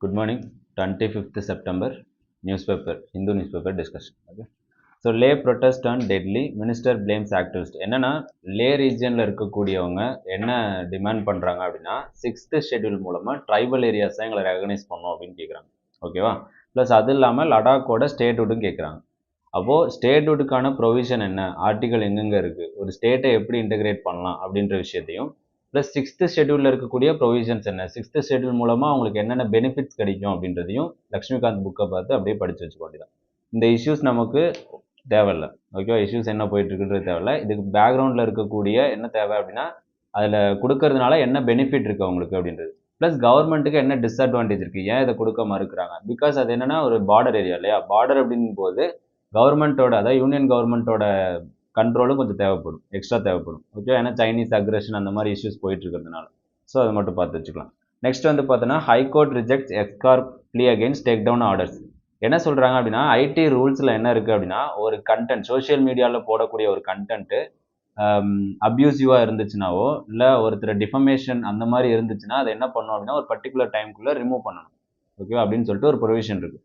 Good morning. 25th September. Newspaper, Hindu newspaper discussion. Okay. So lay protest turned deadly. Minister blames activist. என்னன்னா லே ரீஜியனில் இருக்கக்கூடியவங்க என்ன demand பண்ணுறாங்க அப்படின்னா sixth schedule மூலமாக tribal ஏரியாஸை எங்களை ரெகனைஸ் பண்ணோம் அப்படின்னு கேட்குறாங்க. ஓகேவா? ப்ளஸ் அது இல்லாமல் லடாக்கோட ஸ்டேட்ஹுட்டும் கேட்குறாங்க. அப்போது ஸ்டேட்ஹுட்டுக்கான ப்ரொவிஷன் என்ன, ஆர்டிகல் எங்கெங்கே இருக்குது, ஒரு ஸ்டேட்டை எப்படி இன்டகிரேட் பண்ணலாம் அப்படின்ற விஷயத்தையும், ப்ளஸ் சிக்ஸ்த்து ஷெட்யூலில் இருக்கக்கூடிய ப்ரொவிஷன்ஸ் என்ன, சிக்ஸ்த்து ஷெட்யூல் மூலமாக அவங்களுக்கு என்னென்ன பெனிஃபிட்ஸ் கிடைக்கும் அப்படின்றதையும் லக்ஷ்மிகாந்த் புக்கை பார்த்து அப்படியே படித்து வச்சுக்க வேண்டியதான். இந்த இஷ்யூஸ் நமக்கு தேவையில்லை. ஓகேவா? இஷ்யூஸ் என்ன போயிட்டுருக்குன்றது தேவையில்லை. இதுக்கு பேக்ரவுண்டில் இருக்கக்கூடிய என்ன தேவை அப்படின்னா அதில் கொடுக்கறதுனால என்ன பெனிஃபிட் இருக்குது அவங்களுக்கு அப்படின்றது, ப்ளஸ் கவர்மெண்ட்டுக்கு என்ன டிஸ்அட்வான்டேஜ் இருக்குது, ஏன் இதை கொடுக்க மறுக்கிறாங்க. பிகாஸ் அது என்னென்னா ஒரு பார்டர் ஏரியா இல்லையா. பார்டர் அப்படிங்கும் போது கவர்மெண்ட்டோட, அதாவது யூனியன் கவர்மெண்ட்டோட கண்ட்ரோலும் கொஞ்சம் தேவைப்படும், எக்ஸ்ட்ரா தேவைப்படும். ஓகே, ஏன்னா சைனீஸ் அக்ரெஷன் அந்த மாதிரி இஷ்யூஸ் போயிட்டு இருக்கிறதுனால. ஸோ அதை மட்டும் பார்த்து வச்சுக்கலாம். நெக்ஸ்ட் வந்து பார்த்தோன்னா high court rejects X Corp plea against take down orders. என்ன சொல்கிறாங்க அப்படின்னா ஐடி ரூல்ஸில் என்ன இருக்குது அப்படின்னா ஒரு கண்டென்ட் சோஷியல் மீடியாவில் போடக்கூடிய ஒரு கண்டென்ட்டு அப்யூசிவாக இருந்துச்சுனாவோ இல்லை ஒருத்தர் டிஃபமேஷன் அந்த மாதிரி இருந்துச்சுன்னா அதை என்ன பண்ணணும் அப்படின்னா ஒரு பர்டிகுலர் டைமுக்குள்ளே ரிமூவ் பண்ணணும். ஓகே, அப்படின்னு சொல்லிட்டு ஒரு ப்ரொவிஷன் இருக்குது.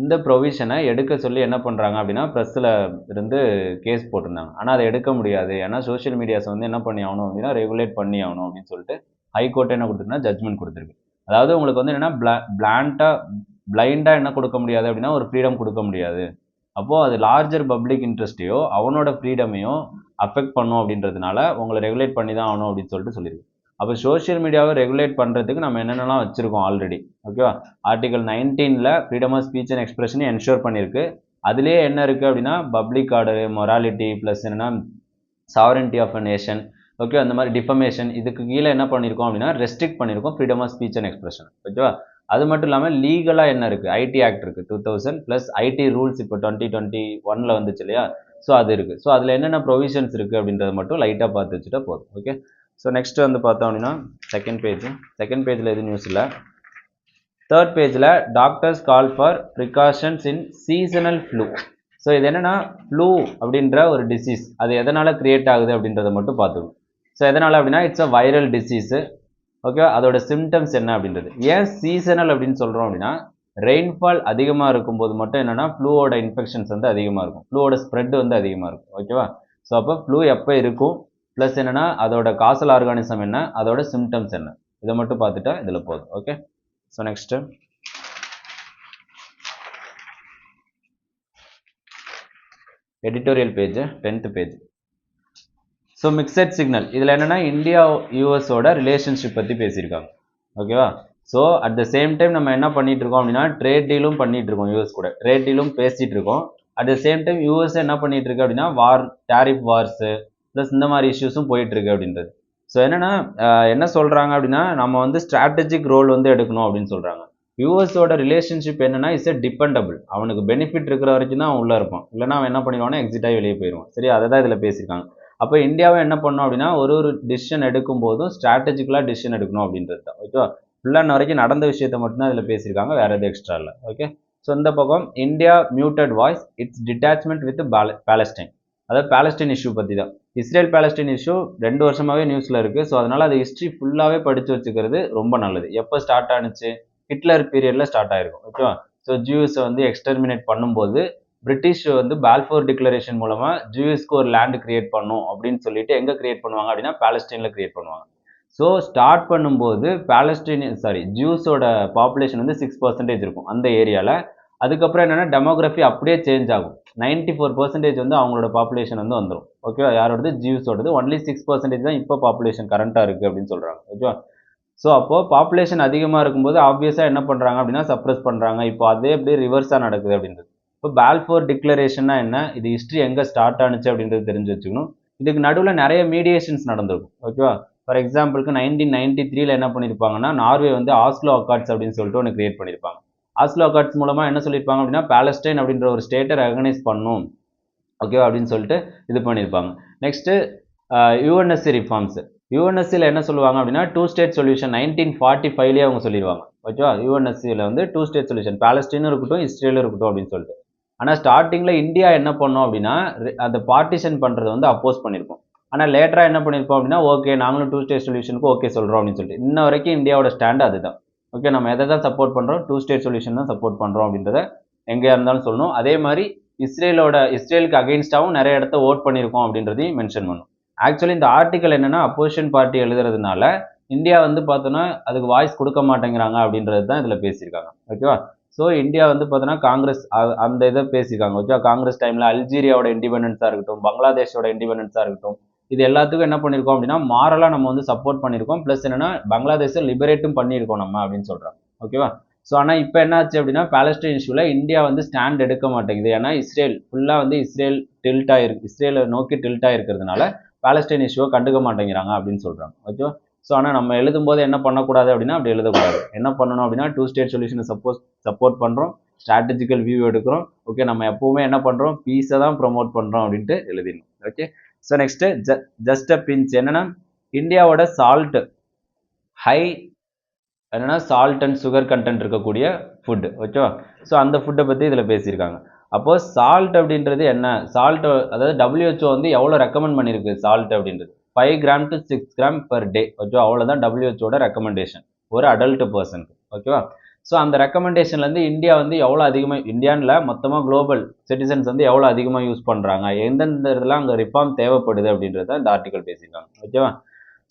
இந்த ப்ரொவிஷனை எடுக்க சொல்லி என்ன பண்ணுறாங்க அப்படின்னா ப்ரெஸ்ஸில் இருந்து கேஸ் போட்டிருந்தாங்க. ஆனால் அதை எடுக்க முடியாது, ஏன்னா சோஷியல் மீடியாஸை வந்து என்ன பண்ணி ஆகணும் அப்படின்னா ரெகுலேட் பண்ணி ஆகணும் அப்படின்னு சொல்லிட்டு ஹைகோர்ட் என்ன கொடுத்துருக்குன்னா ஜட்மெண்ட் கொடுத்துருக்கு. அதாவது உங்களுக்கு வந்து என்னென்னா பிளைண்டாக என்ன கொடுக்க முடியாது அப்படின்னா ஒரு ஃப்ரீடம் கொடுக்க முடியாது. அப்போது அது லார்ஜர் பப்ளிக் இன்ட்ரெஸ்ட்டையோ அவனோட ஃப்ரீடமையோ அஃபெக்ட் பண்ணும் அப்படின்றதுனால உங்களை ரெகுலேட் பண்ணி தான் ஆகணும் அப்படின்னு சொல்லிட்டு சொல்லியிருக்கு. அப்போ சோஷியல் மீடியாவை ரெகுலேட் பண்ணுறதுக்கு நம்ம என்னென்னலாம் வச்சுருக்கோம் ஆல்ரெடி. ஓகேவா? ஆர்டிகல் 19ல் ஃப்ரீடம் ஆஃப் ஸ்பீச் அண்ட் எக்ஸ்பிரஷனை என்ஷோர் பண்ணியிருக்கு. அதுலேயே என்ன இருக்குது அப்படின்னா பப்ளிக் ஆர்டரு, மொராலிட்டி, ப்ளஸ் என்னென்னா சாவரன்ட்டி ஆஃப் அ நேஷன், ஓகே, அந்த மாதிரி டிஃபமேஷன், இதுக்கு கீழே என்ன பண்ணியிருக்கோம் அப்படின்னா ரெஸ்ட்ரிக்ட் பண்ணியிருக்கோம் freedom of speech and expression. ஓகேவா? அது மட்டும் இல்லாமல் லீகலாக என்ன இருக்குது, ஐடி ஆக்ட் இருக்குது 2000, ப்ளஸ் ஐடி ரூல்ஸ் இப்போ 2021 வந்துச்சு இல்லையா. ஸோ அது இருக்குது. ஸோ அதில் என்னென்ன ப்ரொவிஷன்ஸ் இருக்குது அப்படின்றத மட்டும் லைட்டாக பார்த்து வச்சுட்டா போதும். ஓகே, ஸோ நெக்ஸ்ட் வந்து பார்த்தோம் அப்படின்னா செகண்ட் பேஜில் எதுவும் நியூஸ் இல்லை. தேர்ட் பேஜில் doctors call for precautions in seasonal flu. So இது என்னென்னா ஃப்ளூ அப்படின்ற ஒரு டிசீஸ், அது எதனால் க்ரியேட் ஆகுது அப்படின்றத மட்டும் பார்த்துக்கணும். ஸோ எதனால் அப்படின்னா it's a viral disease. Okay, அதோட சிம்டம்ஸ் என்ன அப்படின்றது. ஏன் சீசனல் அப்படின்னு சொல்கிறோம் அப்படின்னா ரெயின்ஃபால் அதிகமாக இருக்கும்போது மட்டும் என்னென்னா ஃப்ளூவோட இன்ஃபெக்ஷன்ஸ் வந்து அதிகமாக இருக்கும், ஃப்ளூவோட ஸ்ப்ரெட் வந்து அதிகமாக இருக்கும். ஓகேவா? ஸோ அப்போ ஃப்ளூ எப்போ இருக்கும், ப்ளஸ் என்னென்னா அதோட காசல் ஆர்கானிசம் என்ன, அதோட சிம்டம்ஸ் என்ன, இதை மட்டும் பார்த்துட்டா இதில் போதும். Okay, so next editorial page 10th page. So mixed signal, இதில் என்னென்னா இந்தியா யூஎஸோட ரிலேஷன்ஷிப் பற்றி பேசியிருக்காங்க. ஓகேவா? So at the same time நம்ம என்ன பண்ணிட்டு இருக்கோம் அப்படின்னா ட்ரேட் டீலும் பண்ணிட்டு இருக்கோம், யூஎஸ் கூட ட்ரேட் டீலும் பேசிட்டு இருக்கோம். At the same time US என்ன பண்ணிட்டு இருக்கு அப்படின்னா டேரிஃப் வார்ஸு ப்ளஸ் இந்த மாதிரி இஷ்யூஸும் போயிட்டு இருக்கு அப்படின்றது. ஸோ என்னன்னா என்ன சொல்றாங்க அப்படின்னா நம்ம வந்து ஸ்ட்ராட்டஜிக் ரோல் வந்து எடுக்கணும் அப்படின்னு சொல்றாங்க. யூஎஸோட ரிலேஷன்ஷிப் என்னன்னா இட்ஸ் டிபெண்டபிள், அவனுக்கு பெனிஃபிட் இருக்கிற வரைக்கும் தான் அவன் உள்ள இருப்பான், இல்லைன்னா அவன் என்ன பண்ணிடுவான்னா எக்ஸிட் ஆகி வெளியே போயிடுவான். சரி, அதை தான் இதில் பேசியிருக்காங்க. அப்போ இந்தியாவை என்ன பண்ணணும் அப்படின்னா ஒரு டிசிஷன் எடுக்கும் போதும் ஸ்ட்ராட்டஜிக்கலாக டிசிஷன் எடுக்கணும் அப்படின்றது தான். ஓகேவா? ஃபுல்லாக வரைக்கும் நடந்த விஷயத்த மட்டும்தான் இதில் பேசியிருக்காங்க, வேறு எது எக்ஸ்ட்ரா இல்லை. ஓகே, ஸோ இந்த பக்கம் India muted voice it's detachment with Palestine, அதாவது பாலஸ்டைன் இஷ்யூ பற்றி தான். இஸ்ரேல் பாலஸ்டைன் இஷ்யூ 2 வருஷமாகவே நியூஸில் இருக்குது. ஸோ அதனால் அது ஹிஸ்ட்ரி ஃபுல்லாகவே படித்து வச்சுக்கிறது ரொம்ப நல்லது. எப்போ ஸ்டார்ட் ஆனிச்சு, ஹிட்லர் பீரியடில் ஸ்டார்ட் ஆகிருக்கும். ஓகேவா? ஸோ ஜூஸை வந்து எக்ஸ்டர்மினேட் பண்ணும்போது பிரிட்டிஷ் வந்து பால்ஃபோர் டிக்ளரேஷன் மூலமாக ஜூஸ்க்கு ஒரு லேண்ட் கிரியேட் பண்ணும் அப்படின்னு சொல்லிட்டு எங்கே கிரியேட் பண்ணுவாங்க அப்படின்னா பாலஸ்டைனில் கிரியேட் பண்ணுவாங்க. ஸோ ஸ்டார்ட் பண்ணும்போது ஜூஸோட பாப்புலேஷன் வந்து 6% இருக்கும் அந்த ஏரியாவில். அதுக்கப்புறம் என்னென்னா டெமோகிராஃபி அப்படியே சேஞ்ச் ஆகும். 94% வந்து அவங்களோட பாப்புலேஷன் வந்து வந்துடும். ஓகேவா? யாரோடது, ஜூஸோடது. ஒன்லி 6% தான் இப்போ பாப்புலேஷன் கரண்ட்டாக இருக்குது அப்படின்னு சொல்கிறாங்க. ஓகேவா? ஸோ அப்போது பாப்புலேஷன் அதிகமாக இருக்கும்போது ஆப்வியஸாக என்ன பண்ணுறாங்க அப்படின்னா சப்ரஸ் பண்ணுறாங்க. இப்போ அதே அப்படியே ரிவர்ஸாக நடக்குது அப்படின்றது. இப்போ பால்ஃபோர் டிக்ளரேஷன்னா என்ன, இது ஹிஸ்ட்ரி எங்கே ஸ்டார்ட் ஆனிச்சு அப்படின்றது தெரிஞ்சு வச்சுக்கணும். இதுக்கு நடுவில் நிறைய மீடியேஷன்ஸ் நடந்திருக்கும். ஓகேவா? ஃபார் எக்ஸாம்பிளுக்கு 1993 என்ன பண்ணியிருப்பாங்கன்னா நார்வே வந்து ஆஸ்லோ அக்கார்ட்ஸ் அப்படின்னு சொல்லிட்டு ஒன்று கிரியேட் பண்ணியிருப்பாங்க. ஆஸ்லோ அக்கார்ட்ஸ் மூலமாக என்ன சொல்லியிருப்பாங்க அப்படின்னா பாலஸ்டைன் அப்படின்ற ஒரு ஸ்டேட்டை ரெகனைஸ் பண்ணும், ஓகேவா, அப்படின்னு சொல்லிட்டு இது பண்ணியிருப்பாங்க. Next UNSC reforms. யூஎன்எஸ்சியில் என்ன சொல்லுவாங்க அப்படின்னா 2 ஸ்டேட் சொல்யூஷன் 1945 அவங்க சொல்லிடுவாங்க. ஓகேவா? யூஎன்எஸ்சியில் வந்து 2 ஸ்டேட் சொல்யூஷன், பாலஸ்டைனும் இருக்கட்டும் இஸ்ரேலும் இருக்கட்டும் அப்படின்னு சொல்லிட்டு. ஆனால் ஸ்டார்டிங்கில் இந்தியா என்ன பண்ணோம் அப்படின்னா அந்த பார்ட்டிஷன் பண்ணுறது வந்து அப்போஸ் பண்ணியிருக்கோம். ஆனால் லேட்டராக என்ன பண்ணியிருக்கோம் அப்படின்னா ஓகே நாங்களும் 2 ஸ்டேட் சொல்யூஷனுக்கு ஓகே சொல்கிறோம் அப்படின்னு சொல்லிட்டு இன்ன வரைக்கும் இந்தியாவோட ஸ்டாண்டு அதுதான். ஓகே, நம்ம எதை தான் சப்போர்ட் பண்ணுறோம், 2 ஸ்டேட் சொல்யூஷன் தான் சப்போர்ட் பண்ணுறோம் அப்படின்றத எங்கேயா இருந்தாலும் சொல்லணும். அதே மாதிரி இஸ்ரேலுக்கு அகெயின்ஸ்டாகவும் நிறைய இடத்த ஓட் பண்ணியிருக்கோம் அப்படின்றதையும் மென்ஷன் பண்ணும். ஆக்சுவலி இந்த ஆர்டிக்கல் என்னன்னா அப்போசிஷன் பார்ட்டி எழுதுறதுனால இந்தியா வந்து பார்த்தோன்னா அதுக்கு வாய்ஸ் கொடுக்க மாட்டேங்கிறாங்க அப்படின்றது தான் இதில் பேசியிருக்காங்க. ஓகேவா? ஸோ இந்தியா வந்து பார்த்தோன்னா காங்கிரஸ் அந்த இதை பேசியிருக்காங்க. ஓகேவா? காங்கிரஸ் டைமில் அல்ஜீரியாவோட இண்டிபெண்டன்ஸாக இருக்கட்டும், பங்களாதேஷோட இண்டிபெண்டன்ஸாக இருக்கட்டும், இது எல்லாத்துக்கும் என்ன பண்ணியிருக்கோம் அப்படின்னா மாரலாக நம்ம வந்து சப்போர்ட் பண்ணியிருக்கோம். ப்ளஸ் என்னன்னா பங்களாதேஷை லிபரேட்டும் பண்ணியிருக்கோம் நம்ம அப்படின்னு சொல்கிறாங்க. ஓகேவா? ஸோ ஆனால் இப்போ என்ன ஆச்சு அப்படின்னா பாலஸ்டைன் இஷ்யூவில் இந்தியா வந்து ஸ்டாண்ட் எடுக்க மாட்டேங்குது. ஏன்னா இஸ்ரேல் ஃபுல்லாக வந்து இஸ்ரேலை நோக்கி டில்ட்டாக இருக்கிறதுனால பாலஸ்டைன் இஷ்யூவை கண்டுக்க மாட்டேங்கிறாங்க அப்படின்னு சொல்கிறாங்க. ஓகேவா? ஸோ ஆனால் நம்ம எழுதும்போது என்ன பண்ணக்கூடாது அப்படின்னா அப்படி எழுதக்கூடாது. என்ன பண்ணணும் அப்படின்னா 2 ஸ்டேட் சொல்யூஷனை சப்போர்ட் பண்ணுறோம், ஸ்ட்ராட்டஜிக்கல் வியூ எடுக்கிறோம். ஓகே, நம்ம எப்பவுமே என்ன பண்ணுறோம், பீஸை தான் ப்ரொமோட் பண்ணுறோம் அப்படின்ட்டு எழுதிடணும். Okay, so next just a pinch என்னன்னா இந்தியாவோட சால்ட் ஹை என்னன்னா சால்ட் அண்ட் சுகர் கண்டென்ட் இருக்கக்கூடிய ஃபுட்டு. ஓகேவா? ஸோ அந்த ஃபுட்டை பற்றி இதில் பேசியிருக்காங்க. அப்போது சால்ட் அப்படின்றது என்ன, சால்ட் அதாவது WHO வந்து எவ்வளோ ரெக்கமெண்ட் பண்ணியிருக்கு சால்ட் அப்படின்றது 5 gram to 6 gram per day. ஓகேவா? அவ்வளோதான் WHOட ரெக்கமெண்டேஷன் ஒரு அடல்ட் பர்சனுக்கு. ஓகேவா? ஸோ அந்த ரெக்கமெண்டேஷன்லேருந்து இந்தியா வந்து எவ்வளோ அதிகமாக, இந்தியாவில் மொத்தமாக குளோபல் சிட்டிசன்ஸ் வந்து எவ்வளோ அதிகமாக யூஸ் பண்ணுறாங்க, எந்தெந்த இதெல்லாம் அங்கே ரிஃபார்ம் தேவைப்படுது அப்படின்றத இந்த ஆர்டிக்கல் பேசியிருக்காங்க. ஓகேவா?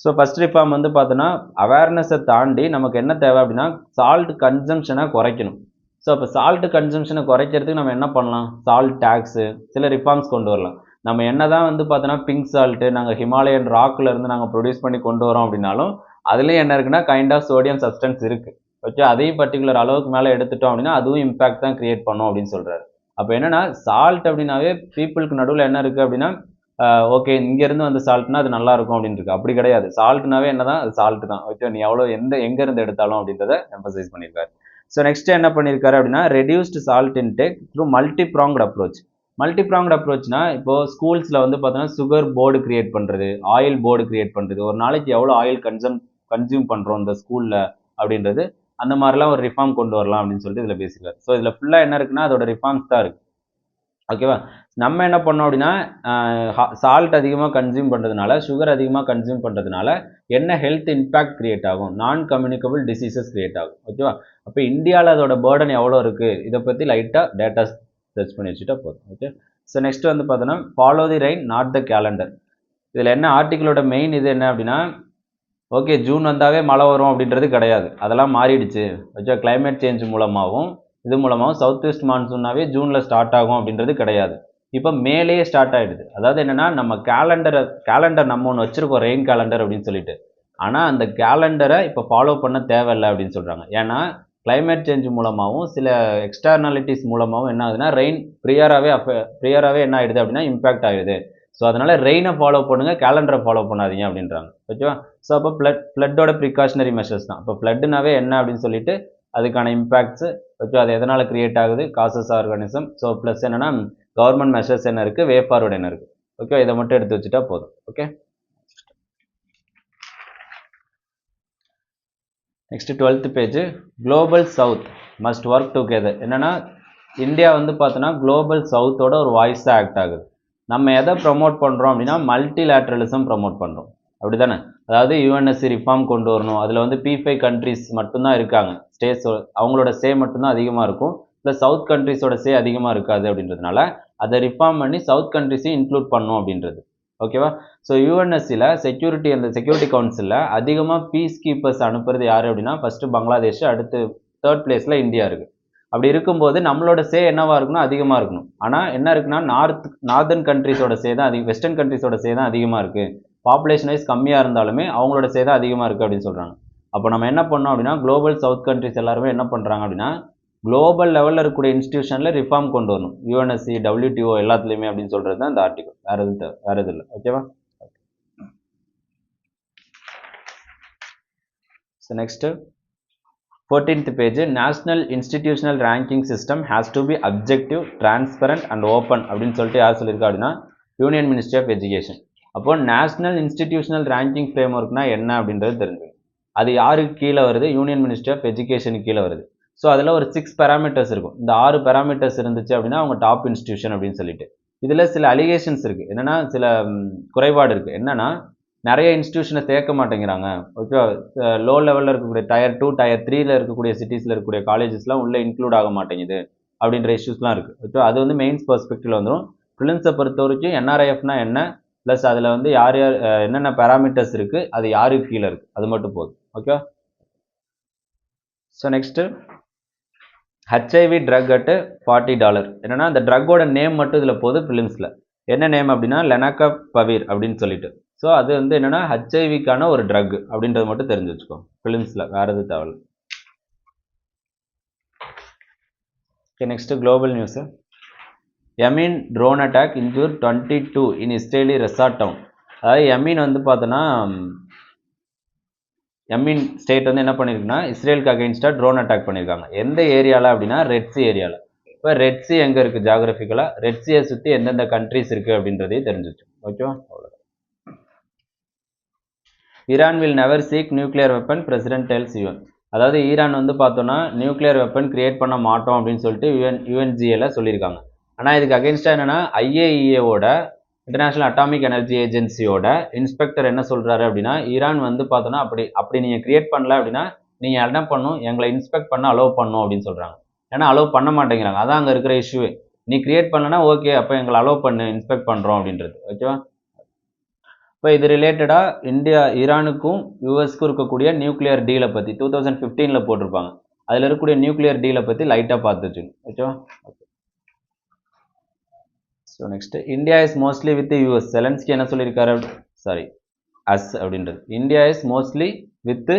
ஸோ ஃபஸ்ட் ரிஃபார்ம் வந்து பார்த்தோன்னா அவேர்னஸை தாண்டி நமக்கு என்ன தேவை அப்படின்னா சால்ட் கன்சம்ஷனை குறைக்கணும். ஸோ அப்போ சால்ட் கன்சம்ஷனை குறைக்கிறதுக்கு நம்ம என்ன பண்ணலாம், சால்ட் டேக்ஸு, சில ரிஃபார்ம்ஸ் கொண்டு வரலாம். நம்ம என்ன தான் வந்து பார்த்தோன்னா பிங்க் சால்ட்டு நாங்கள் ஹிமாலயன் ராக்கில் இருந்து நாங்கள் ப்ரொடியூஸ் பண்ணி கொண்டு வரோம் அப்படின்னாலும் அதுலேயும் என்ன இருக்குன்னா கைண்ட் ஆஃப் சோடியம் சப்ஸ்டன்ஸ் இருக்குது. ஓகே, அதையும் பர்டிகுலர் அளவுக்கு மேலே எடுத்துட்டோம் அப்படின்னா அதுவும் இம்பாக்ட் தான் கிரியேட் பண்ணும் அப்படின்னு சொல்கிறாரு. அப்போ என்னன்னா சால்ட் அப்படின்னாவே பீப்புளுக்கு நடுவில் என்ன இருக்குது அப்படின்னா ஓகே இங்கேருந்து வந்து சால்ட்னா அது நல்லா இருக்கும் அப்படின்னு இருக்கு. அப்படி கிடையாது. சால்ட்னாவே என்னதான் அது சால்ட் தான். ஓகே, நீ எவ்வளோ எங்கேருந்து எடுத்தாலும் அப்படின்றத எம்பசைஸ் பண்ணியிருக்காரு. ஸோ நெக்ஸ்ட் என்ன பண்ணியிருக்காரு அப்படின்னா reduced salt intake through multi pronged approach. Multi pronged அப்ரோச்னா இப்போ ஸ்கூல்ஸில் வந்து பார்த்தோன்னா சுகர் போர்டு கிரியேட் பண்ணுறது, ஆயில் போர்டு கிரியேட் பண்ணுறது, ஒரு நாளைக்கு எவ்வளோ ஆயில் கன்சியூம் பண்ணுறோம் இந்த ஸ்கூலில் அப்படின்றது, அந்த மாதிரிலாம் ஒரு ரிஃபார்ம் கொண்டு வரலாம் அப்படின்னு சொல்லிட்டு இதில் பேசியிருக்காரு. ஸோ இதில் ஃபுல்லாக என்ன இருக்குன்னா அதோட ரிஃபார்ம்ஸ் தான் இருக்குது. ஓகேவா? நம்ம என்ன பண்ணோம் அப்படின்னா சால்ட் அதிகமாக கன்சியூம் பண்ணுறதுனால, சுகர் அதிகமாக கன்சியூம் பண்ணுறதுனால என்ன ஹெல்த் இம்பேக்ட் கிரியேட் ஆகும், நான் கம்யூனிகபிள் டிசீசஸ் கிரியேட் ஆகும். ஓகேவா? அப்போ இந்தியாவில் அதோட பேர்டன் எவ்வளோ இருக்குது இதை பற்றி லைட்டாக டேட்டா சர்ச் பண்ணி வச்சுட்டா போதும். ஓகே, ஸோ நெக்ஸ்ட் வந்து பார்த்தோன்னா follow the rain not the calendar. இதில் என்ன ஆர்டிக்கிளோட மெயின் இது என்ன அப்படின்னா ஓகே ஜூன் வந்தாவே மழை வரும் அப்படின்றது கிடையாது, அதெல்லாம் மாறிடுச்சு. ஓகே, கிளைமேட் சேஞ்ச் மூலமாகவும் இது மூலமாகவும் சவுத் வெஸ்ட் மான்சூனாவே ஜூனில் ஸ்டார்ட் ஆகும் அப்படின்றது கிடையாது. இப்போ மேலேயே ஸ்டார்ட் ஆகிடுது. அதாவது என்னென்னா நம்ம கேலண்டர் நம்ம ஒன்று வச்சுருக்கோம் ரெயின் கேலண்டர் அப்படின்னு சொல்லிட்டு, ஆனால் அந்த கேலண்டரை இப்போ ஃபாலோ பண்ண தேவையில்லை அப்படின்னு சொல்கிறாங்க. ஏன்னா கிளைமேட் சேஞ்ச் மூலமாகவும் சில எக்ஸ்டர்னாலிட்டிஸ் மூலமாகவும் என்ன ஆகுதுன்னா ரெயின் ப்ரியராகவே என்ன ஆகிடுது அப்படின்னா இம்பேக்ட் ஆகிடுது. ஸோ அதனால் ரெயினை ஃபாலோ பண்ணுங்கள், கேலண்டரை ஃபாலோ பண்ணாதீங்க அப்படின்றாங்க. ஓகேவா? ஸோ அப்போ ஃப்ளட்டோட ப்ரிகாஷனரி மெஷர்ஸ் தான். இப்போ ஃப்ளட்டுனாவே என்ன அப்படின்னு சொல்லிட்டு அதுக்கான இம்பேக்ட்ஸு, ஓகே அது எதனால் கிரியேட் ஆகுது, காசஸ் ஆர்கானிசம். ஸோ ப்ளஸ் என்னென்னா கவர்மெண்ட் மெஷர்ஸ் என்ன இருக்குது, வே ஃபார்வர்டு என்ன இருக்குது. ஓகே, இதை மட்டும் எடுத்து வச்சுட்டா போதும். Okay, next 12th page global south must work together. என்னென்னா இந்தியா வந்து பார்த்தோன்னா குளோபல் சவுத்தோட ஒரு வாய்ஸாக ஆக்ட் ஆகுது. நம்ம எதை ப்ரொமோட் பண்ணுறோம் அப்படின்னா மல்டிலேட்ரலிசம் ப்ரொமோட் பண்ணுறோம், அப்படி தானே? அதாவது யுஎன்எஸ்சி ரிஃபார்ம் கொண்டு வரணும். அதில் வந்து P5 கண்ட்ரிஸ் மட்டும்தான் இருக்காங்க, ஸ்டேட்ஸ் அவங்களோட சே மட்டும்தான் அதிகமாக இருக்கும். ப்ளஸ் சவுத் கண்ட்ரிஸோட சே அதிகமாக இருக்காது அப்படின்றதுனால அதை ரிஃபார்ம் பண்ணி சவுத் கண்ட்ரிஸையும் இன்க்ளூட் பண்ணும் அப்படின்றது. ஓகேவா? ஸோ யூஎன்எஸ்சியில் அந்த செக்யூரிட்டி கவுன்சிலில் அதிகமாக பீஸ் கீப்பர்ஸ் அனுப்புறது யார் அப்படின்னா ஃபஸ்ட்டு பங்களாதேஷ், அடுத்து 3rd பிளேஸில் இந்தியா இருக்குது. அப்படி இருக்கும்போது நம்மளோட சே என்னவா இருக்குன்னா அதிகமாக இருக்கணும். ஆனால் என்ன இருக்குன்னா நார்தர்ன் கண்ட்ரிஸோட சே தான் வெஸ்டர்ன் கண்ட்ரிஸோட சே தான் அதிகமாக இருக்குது. பாப்புலேஷன் வைஸ் கம்மியாக இருந்தாலுமே அவங்களோட சே தான் அதிகமாக இருக்குது அப்படின்னு சொல்கிறாங்க. அப்போ நம்ம என்ன பண்ணோம் அப்படின்னா குளோபல் சவுத் கண்ட்ரிஸ் எல்லாருமே என்ன பண்ணுறாங்க அப்படின்னா குளோபல் லெவலில் இருக்கக்கூடிய இன்ஸ்டியூஷனில் ரிஃபார்ம் கொண்டு வரணும், யுஎன்எஸ்சி WTO எல்லாத்துலேயுமே அப்படின்னு சொல்கிறது தான் இந்த ஆர்டிகல். வேறு எது இல்லை. ஓகேவா? So next 14th page national institutional ranking system has to be objective, transparent and open அப்படின்னு சொல்லிட்டு யார் சொல்லியிருக்கா அப்படின்னா யூனியன் மினிஸ்ட்ரி ஆஃப் எஜுகேஷன். அப்போ நேஷனல் இன்ஸ்டிடியூஷனல் ரேங்கிங் ஃப்ரேம் ஒர்க்னா என்ன அப்படின்றது தெரிஞ்சுக்கணும். அது யாருக்கு கீழே வருது, யூனியன் மினிஸ்ட்ரி ஆஃப் எஜுகேஷனுக்கு கீழே வருது. ஸோ அதில் ஒரு 6 பேராமீட்டர்ஸ் இருக்கும். இந்த 6 பேராமீட்டர்ஸ் இருந்துச்சு அப்படின்னா அவங்க டாப் இன்ஸ்டியூஷன் அப்படின்னு சொல்லிட்டு. இதில் சில அலிகேஷன்ஸ் இருக்குது, என்னென்னா சில குறைபாடு இருக்குது. என்னென்னா நிறைய இன்ஸ்டியூஷனை சேர்க்க மாட்டேங்கிறாங்க. ஓகே, லோ லெவலில் இருக்கக்கூடிய டயர் 2 டயர் 3ல இருக்கக்கூடிய சிட்டிஸில் இருக்கக்கூடிய காலேஜஸ்லாம் உள்ளே இன்க்ளூட் ஆக மாட்டேங்குது அப்படின்ற இஷ்யூஸ்லாம் இருக்குது. ஓகே, அது வந்து மெயின்ஸ் பெர்ஸ்பெக்டிவ்ல வந்துடும். ப்ரிலிம்ஸை பொறுத்த வரைக்கும் என்ஆர்ஐஎஃப்னா என்ன, ப்ளஸ் அதில் வந்து யார் யார் என்னென்ன பேராமீட்டர்ஸ் இருக்குது, அது யாருக்கு கீழே இருக்குது, அது மட்டும் போதும். Okay, so next HIV drug at $40. என்னன்னா அந்த ட்ரக்கோட நேம் மட்டும் இதில் போகுது ப்ரிலிம்ஸில். என்ன நேம் அப்படின்னா லெனாகபவிர் அப்படின்னு சொல்லிட்டு. ஸோ அது வந்து என்னன்னா ஹெச்ஐவிக்கான ஒரு ட்ரக் அப்படின்றது மட்டும் தெரிஞ்சு வச்சுக்கோ ப்ரிலிம்ஸில், வேறு எதுவும் தேவையில்ல. Okay, next global news. Yemen drone attack injure 22 in Israeli resort town. அதாவது யமீன் வந்து பார்த்தோன்னா யமீன் ஸ்டேட் வந்து என்ன பண்ணியிருக்குன்னா இஸ்ரேலுக்கு அகெயின்ஸ்டாக ட்ரோன் அட்டாக் பண்ணியிருக்காங்க. எந்த ஏரியாவில் அப்படின்னா ரெட்சி ஏரியாவில். இப்போ ரெட்சி எங்கே இருக்குது ஜாகிரபிக்கலாக, ரெட்சியை சுற்றி எந்தெந்த கண்ட்ரிஸ் இருக்குது அப்படின்றதையும் தெரிஞ்சிச்சு. ஓகேவா, அவ்வளோதான். Iran will never seek nuclear weapon, president tells UN. அதாவது ஈரான் வந்து பார்த்தோன்னா நியூக்ளியர் வெப்பன் கிரியேட் பண்ண மாட்டோம் அப்படின்னு சொல்லிட்டு யுஎன்ஜிஏல சொல்லியிருக்காங்க. ஆனால் இதுக்கு அகெயின்ஸ்டாக என்னென்னா ஐஏஇஏவோட இன்டர்நேஷ்னல் அட்டாமிக் எனர்ஜி ஏஜென்சியோட இன்ஸ்பெக்டர் என்ன சொல்கிறாரு அப்படின்னா ஈரான் வந்து பார்த்தோன்னா அப்படி நீங்கள் கிரியேட் பண்ணல அப்படின்னா நீங்கள் என்ன பண்ணணும், எங்களை இன்ஸ்பெக்ட் பண்ண அலோவ் பண்ணணும் அப்படின்னு சொல்கிறாங்க. ஏன்னா அலோவ் பண்ண மாட்டேங்கிறாங்க, அதான் அங்கே இருக்கிற இஷ்யூவே. நீ கிரியேட் பண்ணலன்னா ஓகே, அப்போ எங்களை அலோவ் பண்ணு, இன்ஸ்பெக்ட் பண்ணுறோம் அப்படின்றது. ஓகேவா, இப்போ இது ரிலேட்டடாக ஈரானுக்கும் யூஎஸ்க்கும் இருக்கக்கூடிய நியூக்ளியர் டீலை பற்றி 2015 போட்டிருப்பாங்க. அதில் இருக்கக்கூடிய நியூக்ளியர் டீலை பற்றி லைட்டாக பார்த்து வச்சுக்கணும். ஓகேவா, so next India is mostly with US. Zelensky என்ன சொல்லியிருக்காரு, சாரி அஸ் அப்படின்றது, India is mostly with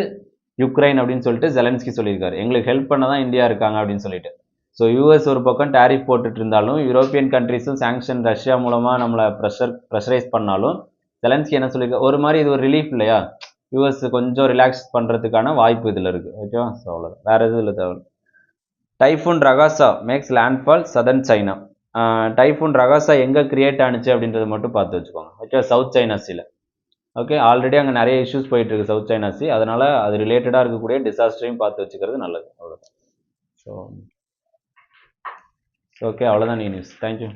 Ukraine அப்படின்னு சொல்லிட்டு ஜெலன்ஸ்கி சொல்லியிருக்காரு. எங்களுக்கு ஹெல்ப் பண்ண தான் இந்தியா இருக்காங்க அப்படின்னு சொல்லிட்டு. ஸோ யூஎஸ் ஒரு பக்கம் டேரிஃப் போட்டுட்டு இருந்தாலும் யூரோப்பியன் கண்ட்ரிஸும் சாங்ஷன் ரஷ்யா மூலமாக நம்மளை ப்ரெஷரைஸ் பண்ணாலும் ஜெலன்ஸ்கி என்ன சொல்லியிருக்காரு, ஒரு மாதிரி இது ஒரு ரிலீஃப் இல்லையா, யூஎஸ் கொஞ்சம் ரிலாக்ஸ் பண்ணுறதுக்கான வாய்ப்பு இதில் இருக்குது. ஓகேவா, ஸோ அவ்வளோதான், வேறு எதுவும் இல்லை தேவை. Typhoon Ragasa makes landfall southern China. Typhoon Ragasa எங்கே கிரியேட் ஆனிச்சு அப்படின்றத மட்டும் பார்த்து வச்சுக்கோங்க. ஓகே, சவுத் சைனா சீல. ஓகே, ஆல்ரெடி அங்கே நிறைய இஷ்யூஸ் போயிட்டு இருக்கு சவுத் சைனா சி, அதனால் அது ரிலேட்டடாக இருக்கக்கூடிய டிசாஸ்டரையும் பார்த்து வச்சுக்கிறது நல்லது. அவ்வளோதான். ஸோ ஓகே, அவ்வளோதான் நியூஸ். தேங்க்யூ.